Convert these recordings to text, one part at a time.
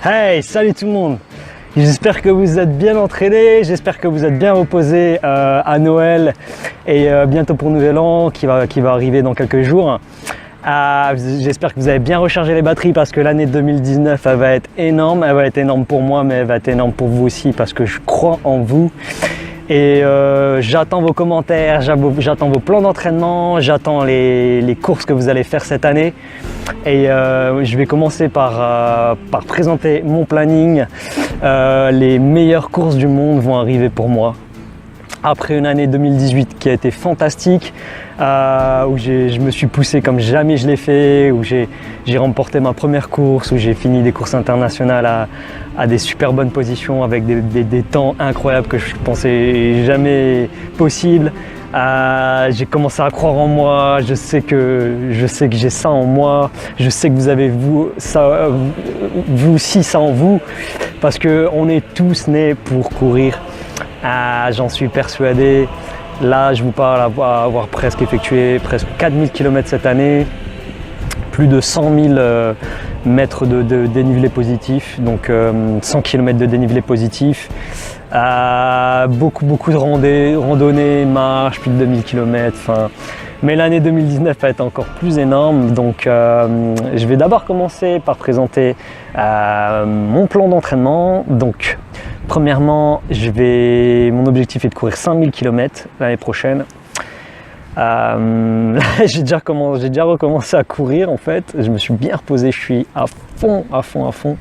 Hey, salut tout le monde! J'espère que vous êtes bien entraînés, j'espère que vous êtes bien reposés à Noël et bientôt pour Nouvel An qui va arriver dans quelques jours. J'espère que vous avez bien rechargé les batteries parce que l'année 2019 elle va être énorme. Elle va être énorme pour moi mais elle va être énorme pour vous aussi parce que je crois en vous. Et j'attends vos commentaires, j'attends vos plans d'entraînement, j'attends les courses que vous allez faire cette année. Et je vais commencer par présenter mon planning. Les meilleures courses du monde vont arriver pour moi. Après une année 2018 qui a été fantastique, où je me suis poussé comme jamais je l'ai fait, où j'ai remporté ma première course, où j'ai fini des courses internationales à des super bonnes positions avec des temps incroyables que je pensais jamais possible. J'ai commencé à croire en moi, je sais que j'ai ça en moi, je sais que vous avez vous aussi ça en vous, parce qu'on est tous nés pour courir. J'en suis persuadé. Là, je vous parle avoir presque effectué presque 4000 km cette année, plus de 100 000 mètres de dénivelé positif, donc 100 km de dénivelé positif, beaucoup de randonnées, marches, plus de 2000 km. Mais l'année 2019 va être encore plus énorme, donc je vais d'abord commencer par présenter mon plan d'entraînement. Donc, premièrement, mon objectif est de courir 5000 km l'année prochaine. J'ai déjà recommencé à courir en fait, je me suis bien reposé, je suis à fond.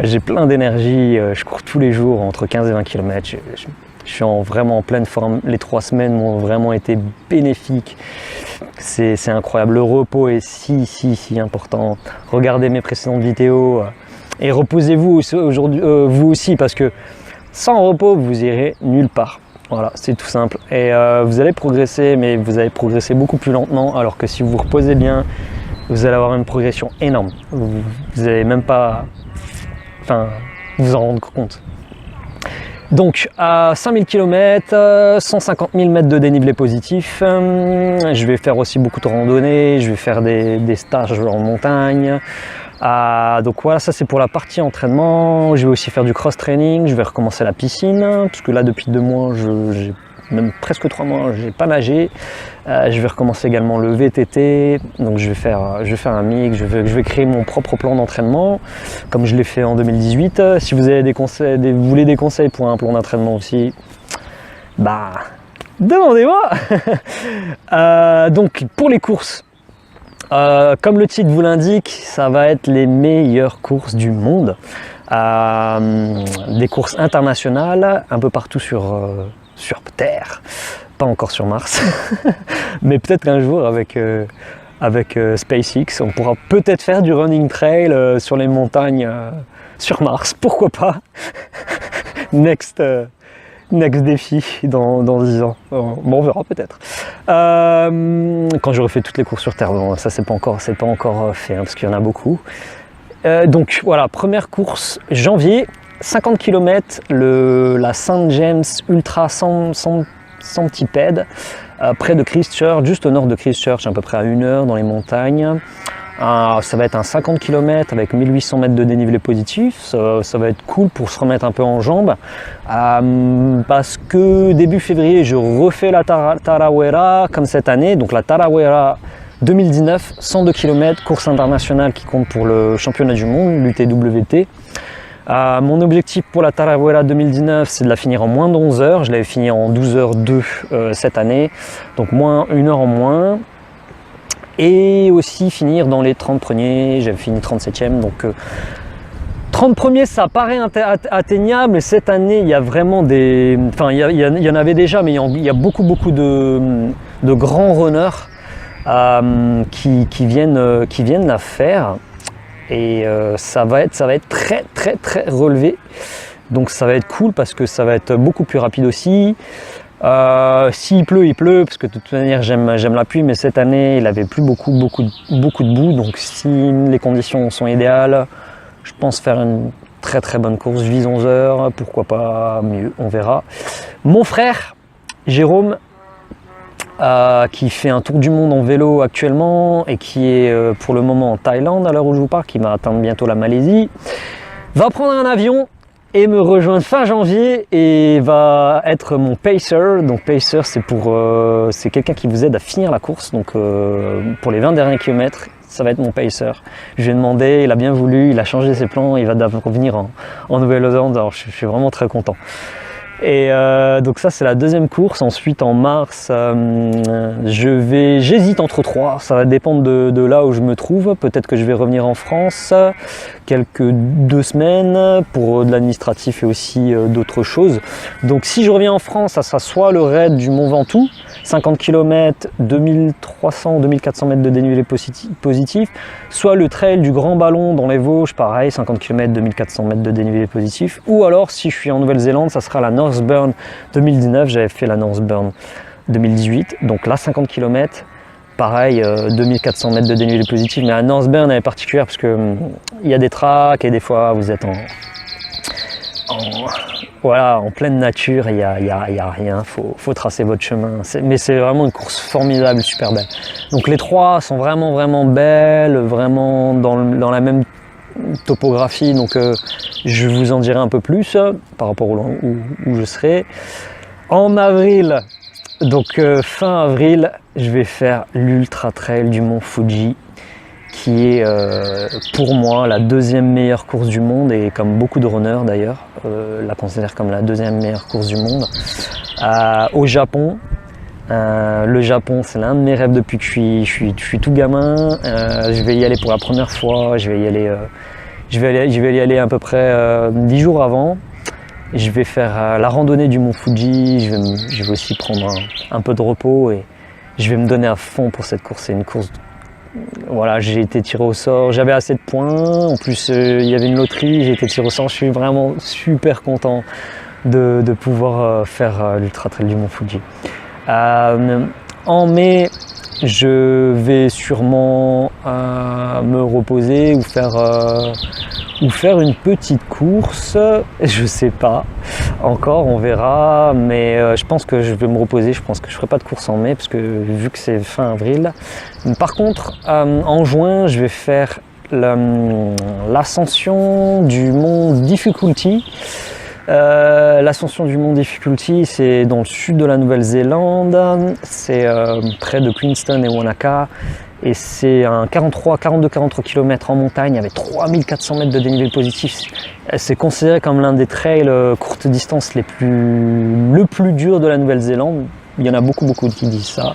J'ai plein d'énergie, je cours tous les jours entre 15 et 20 km. Je suis vraiment en pleine forme. Les 3 semaines m'ont vraiment été bénéfiques. C'est incroyable. Le repos est si important. Regardez mes précédentes vidéos et reposez-vous aujourd'hui, vous aussi, parce que sans repos, vous irez nulle part. Voilà, c'est tout simple. Et vous allez progresser, mais vous allez progresser beaucoup plus lentement. Alors que si vous vous reposez bien, vous allez avoir une progression énorme. Vous n'allez même pas vous en rendre compte. Donc à 5000 km, 150 000 mètres de dénivelé positif, je vais faire aussi beaucoup de randonnées, je vais faire des stages en montagne. Donc voilà, ça c'est pour la partie entraînement. Je vais aussi faire du cross-training, je vais recommencer la piscine, parce que là depuis 2 mois, même presque 3 mois, j'ai pas nagé. Je vais recommencer également le VTT, donc je vais faire un mix, je vais créer mon propre plan d'entraînement, comme je l'ai fait en 2018. Si vous avez vous voulez des conseils pour un plan d'entraînement aussi, demandez-moi. Donc pour les courses, comme le titre vous l'indique, ça va être les meilleures courses du monde. Des courses internationales, un peu partout sur Terre, pas encore sur Mars, mais peut-être qu'un jour avec SpaceX, on pourra peut-être faire du running trail sur les montagnes sur Mars, pourquoi pas. Next défi dans 10 ans. Bon, on verra peut-être. Quand j'aurai fait toutes les courses sur Terre, bon, ça c'est pas encore fait, parce qu'il y en a beaucoup. Donc voilà, première course, janvier, 50 km, la St. James Ultra Centipede, près de Christchurch, juste au nord de Christchurch, à peu près à 1 heure dans les montagnes. Ça va être un 50 km avec 1800 mètres de dénivelé positif, ça va être cool pour se remettre un peu en jambes, parce que début février je refais la Tarawera comme cette année, donc la Tarawera 2019, 102 km, course internationale qui compte pour le championnat du monde, l'UTWT. Mon objectif pour la Tarawera 2019, c'est de la finir en moins de 11 heures. Je l'avais fini en 12h02 cette année, donc moins 1 heure en moins. Et aussi finir dans les 30 premiers, j'avais fini 37e, donc 30 premiers ça paraît atteignable, mais cette année il y a vraiment il y en avait déjà, mais il y a beaucoup de grands runners qui viennent la faire. Et ça va être très relevé, donc ça va être cool parce que ça va être beaucoup plus rapide aussi. S'il pleut, il pleut, parce que de toute manière j'aime la pluie, mais cette année il avait plus beaucoup de boue, donc si les conditions sont idéales, je pense faire une très bonne course. Je vise 11 heures, pourquoi pas mieux, on verra. Mon frère Jérôme, qui fait un tour du monde en vélo actuellement et qui est pour le moment en Thaïlande à l'heure où je vous parle, qui va atteindre bientôt la Malaisie, va prendre un avion et me rejoindre fin janvier et va être mon pacer. Donc pacer, c'est quelqu'un qui vous aide à finir la course. Donc pour les 20 derniers kilomètres, ça va être mon pacer. Je lui ai demandé, il a bien voulu, il a changé ses plans, il va venir en Nouvelle-Zélande. Alors je suis vraiment très content. Et donc ça c'est la deuxième course. Ensuite en mars, j'hésite entre trois. Ça va dépendre de là où je me trouve. Peut-être que je vais revenir en France quelques 2 semaines pour de l'administratif et aussi d'autres choses. Donc si je reviens en France, ça sera soit le raid du Mont Ventoux, 50 km, 2300 ou 2400 mètres de dénivelé positif, soit le trail du Grand Ballon dans les Vosges, pareil, 50 km, 2400 mètres de dénivelé positif, ou alors si je suis en Nouvelle-Zélande, ça sera la Northburn 2019, j'avais fait la Northburn 2018, donc là 50 km, pareil, 2400 mètres de dénivelé positif, mais la Northburn elle est particulière parce que il y a des tracks et des fois vous êtes en pleine nature, il n'y a rien, faut tracer votre chemin. Mais c'est vraiment une course formidable, super belle. Donc les trois sont vraiment belles, vraiment dans la même topographie. Donc je vous en dirai un peu plus par rapport où je serai. En avril, donc fin avril, je vais faire l'Ultra Trail du Mont Fuji, qui est pour moi la deuxième meilleure course du monde et comme beaucoup de runners d'ailleurs la considèrent comme la deuxième meilleure course du monde au Japon. Le Japon c'est l'un de mes rêves depuis que je suis tout gamin. Je vais y aller pour la première fois, je vais y aller à peu près 10 jours avant. Je vais faire la randonnée du Mont Fuji, je vais aussi prendre un peu de repos et je vais me donner à fond pour cette course. C'est une course. Voilà, j'ai été tiré au sort, j'avais assez de points, en plus il y avait une loterie, j'ai été tiré au sort, je suis vraiment super content de pouvoir faire l'Ultra Trail du Mont Fuji. En mai, je vais sûrement me reposer ou faire une petite course, je sais pas encore, on verra, mais je pense que je vais me reposer, je pense que je ferai pas de course en mai parce que vu que c'est fin avril. Par contre en juin je vais faire l'ascension du mont Difficulty. L'ascension du mont Difficulty, c'est dans le sud de la Nouvelle-Zélande, c'est près de Queenstown et Wanaka. Et c'est un 42-43 km en montagne avec 3400 mètres de dénivelé positif. C'est considéré comme l'un des trails courte distance le plus dur de la Nouvelle-Zélande. Il y en a beaucoup qui disent ça.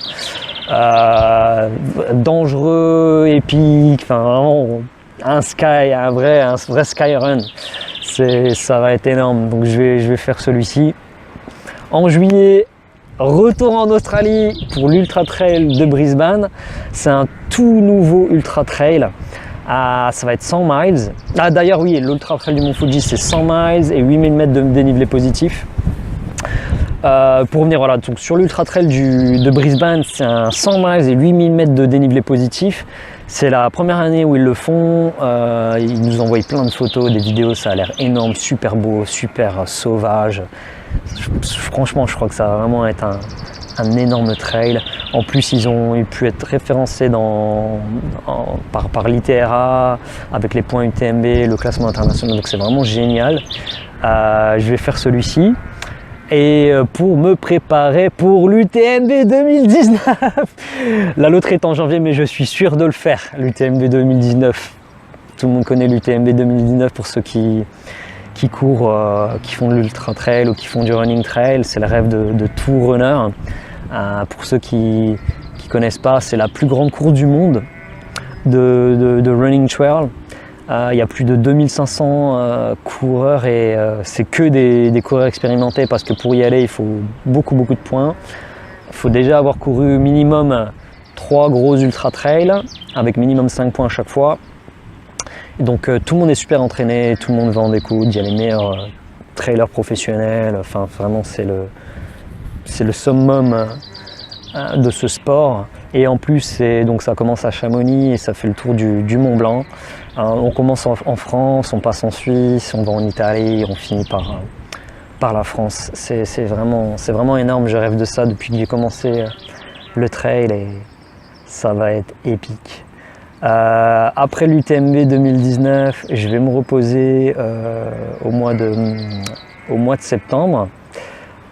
Dangereux, épique, enfin vraiment un vrai sky run. Ça va être énorme. Donc je vais faire celui-ci. En juillet, retour en Australie pour l'Ultra Trail de Brisbane. C'est un tout nouveau Ultra Trail. Ça va être 100 miles. D'ailleurs oui, l'Ultra Trail du Mont Fuji c'est 100 miles et 8000 mètres de dénivelé positif. Pour venir voilà, donc sur l'Ultra Trail de Brisbane, c'est un 100 miles et 8000 mètres de dénivelé positif. C'est la première année où ils le font. Ils nous envoient plein de photos, des vidéos, ça a l'air énorme, super beau, super sauvage. Franchement, je crois que ça va vraiment être un énorme trail. En plus, ils ont pu être référencés par l'ITRA avec les points UTMB, le classement international. Donc c'est vraiment génial. Je vais faire celui-ci. Et pour me préparer pour l'UTMB 2019. La loterie est en janvier, mais je suis sûr de le faire, l'UTMB 2019. Tout le monde connaît l'UTMB 2019 pour ceux qui courent, qui font de l'ultra trail ou qui font du running trail. C'est le rêve de tout runner. Pour ceux qui ne connaissent pas, c'est la plus grande course du monde de running trail. Il y a plus de 2500 coureurs et c'est que des coureurs expérimentés parce que pour y aller il faut beaucoup de points. Il faut déjà avoir couru minimum 3 gros ultra trails avec minimum 5 points à chaque fois. Et donc tout le monde est super entraîné, tout le monde va en découdre, il y a les meilleurs trailers professionnels, enfin vraiment c'est le summum de ce sport. Et en plus donc ça commence à Chamonix et ça fait le tour du Mont Blanc. On commence en France, on passe en Suisse, on va en Italie, on finit par la France. C'est vraiment énorme, je rêve de ça depuis que j'ai commencé le trail et ça va être épique. Après l'UTMB 2019, je vais me reposer au mois de septembre.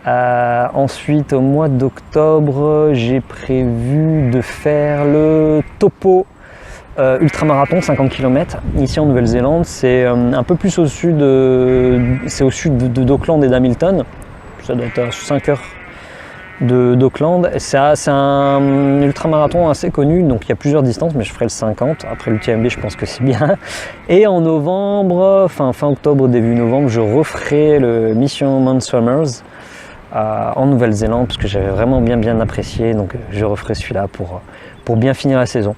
Ensuite, au mois d'octobre, j'ai prévu de faire le Topo ultramarathon 50 km ici en Nouvelle-Zélande. C'est un peu plus au sud, d'Auckland et d'Hamilton. Ça doit être à 5 heures d'Auckland. C'est un ultramarathon assez connu, donc il y a plusieurs distances, mais je ferai le 50. Après l'UTMB, je pense que c'est bien. Et en novembre, fin octobre, début novembre, je referai le Mission Mount Somers en Nouvelle-Zélande, parce que j'avais vraiment bien apprécié, donc je referai celui-là pour bien finir la saison.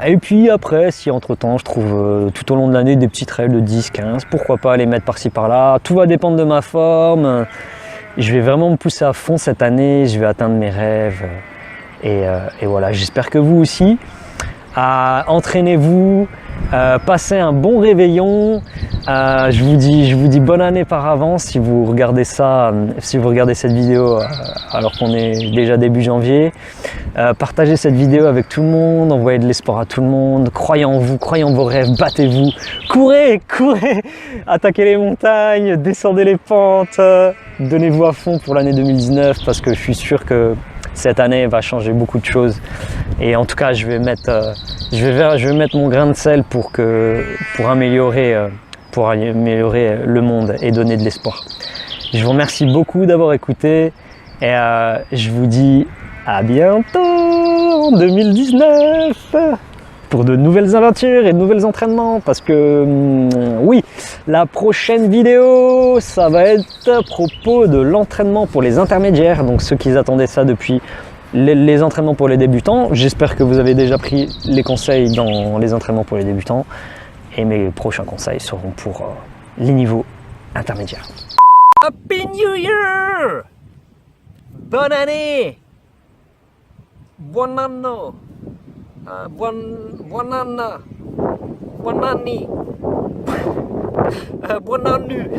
Et puis après, si entre-temps je trouve tout au long de l'année des petits trails de 10-15, pourquoi pas les mettre par-ci par-là. Tout va dépendre de ma forme. Je vais vraiment me pousser à fond cette année, je vais atteindre mes rêves. Et voilà, j'espère que vous aussi. Entraînez-vous, passez un bon réveillon. Je vous dis bonne année par avance si vous regardez ça, si vous regardez cette vidéo alors qu'on est déjà début janvier. Partagez cette vidéo avec tout le monde, envoyez de l'espoir à tout le monde, croyez en vous, croyez en vos rêves, battez-vous, courez, attaquez les montagnes, descendez les pentes, donnez-vous à fond pour l'année 2019 parce que je suis sûr que cette année va changer beaucoup de choses. Et en tout cas, je vais mettre mon grain de sel pour améliorer le monde et donner de l'espoir. Je vous remercie beaucoup d'avoir écouté et je vous dis à bientôt en 2019 pour de nouvelles aventures et de nouveaux entraînements, parce que oui, la prochaine vidéo, ça va être à propos de l'entraînement pour les intermédiaires, donc ceux qui attendaient ça depuis les entraînements pour les débutants. J'espère que vous avez déjà pris les conseils dans les entraînements pour les débutants, et mes prochains conseils seront pour les niveaux intermédiaires. Happy New Year! Bonne année! Buon anno! Buon anno! Buon anni! Buon annu!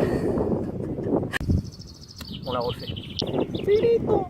On l'a refait. Finito!